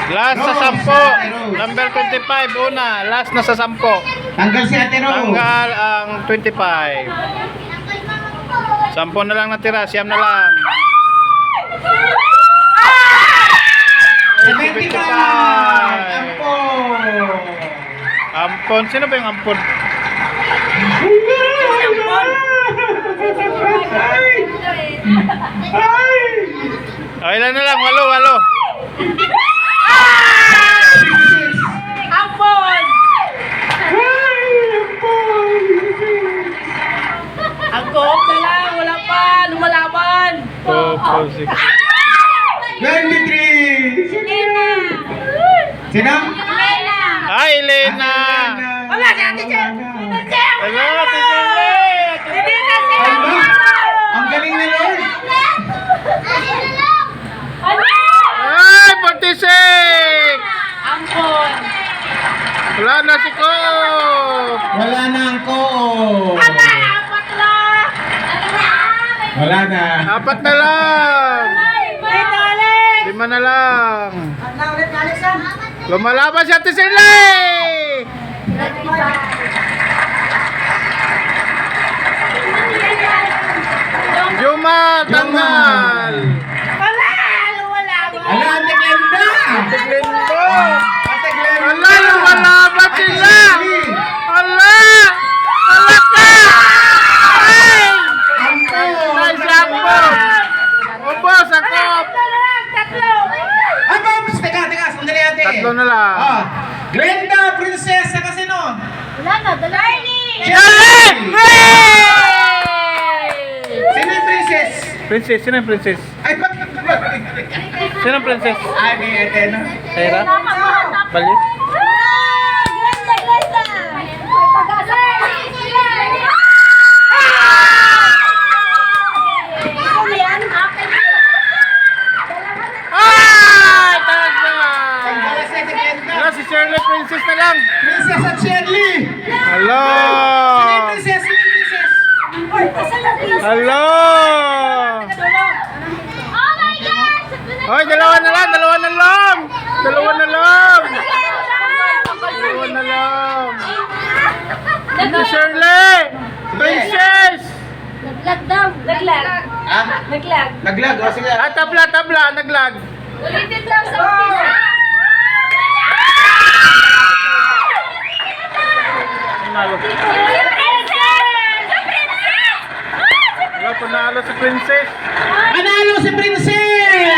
Last sa 10. Number 25, una. Last na sa 10. Tanggal si Ate Ro. Tanggal ang 25. 10 na lang natira, siyam na lang. 75. Ampon. Ampon, sino ba yung ampon? Oh, ilan na lang? 8. Ampon! Ang koop na lang, wala pa, lumalaban. 2, 4, 6. 23. Sino? Ay, Elena! Wala si Ate Jen! Hello, Ate Juliet! Hindi na siya! Ano? Ang galing ni Lord. Ay, 46! Ampon! Wala na si Coop! Wala na ang ko. Apat na! Wala na. 4 na lang! Dito ulit! 5 na lang! Ano ulit, Alisan? Lumalaban si Ate Shirley! Juma, tanggal! Wala! Lumalaban! Ala, Ate Glenda. Ate Glendo! Ate Glenda. Wala, lumalaban sila! Wala! Wala ka! Ay! Ampon. Ay, si Ampon! Ubos ako! Tatlo! Ay, Bams. Teka. Sandali, Ate. 3 na lang! Ah, Glenda, prinsesa kasi no. Wala na, Darlene! Shirley! Sino yung princess? Princess, sino yung princess? Ay, Sino yung princess? Ay, may Ate, no? Tera? Balis? Glenda, Glenda! May pag-asa! Ano yan? Ay! Talaga! Tanggal si Ate Glenda. Wala, si Shirley Princess na lang! Princess at Shirley. Hello! Sino yung princess? Sino yung princess? Hello! Oh my God! Hoy, dalawa na lang! Dalawa na lang! Dalawa na lang! Dalawa na lang! Si Shirley! Princess! Naglag daw. Naglag. Ha? Naglag. Naglag. O, sige. Ah, tabla! Naglag! Ulitin daw sa umpisa. Panalo. Wala, panalo si Princess! Panalo si princess!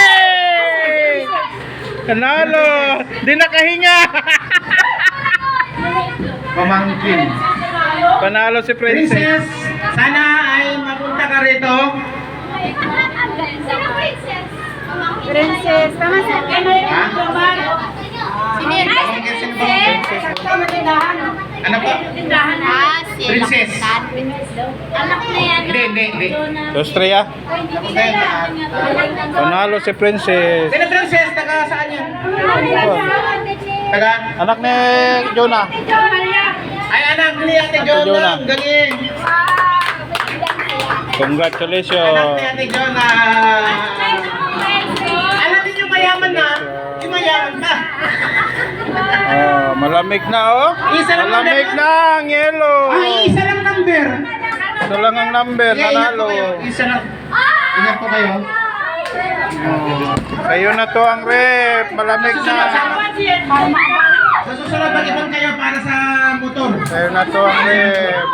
Hey! Panalo! Di nakahinga! Pamangkin. Panalo si Princess! Princess, sana ay mapunta ka rito. Sino princess? Princess. Tama sa Ha? Tindahan. Ano pa? Tindahan na. Princess. Anak na yan. Hindi. Austria, Napunta yan lahat. panalo si Princess! Sino princess? Taga saan yan? Taga? Anak ni Jonah! Ay, anak ni Ate Jonah. Jonah. Ang galing. Anak Congratulations! ni Ate Jonah. Alam niyo mayaman na. Yung mayaman na. Oh, malamig na oh! Isa lang Malamig number. na ang yellow! Ay, isa lang number. Ito lang ang number, Sige, ingat po nanalo! kayo. Isa lang. Ingat po kayo. Oh, kayo na to ang rep! Malamig na! Sa susunod, mag-ipon kayo para sa motor. Kayo na to ang rep!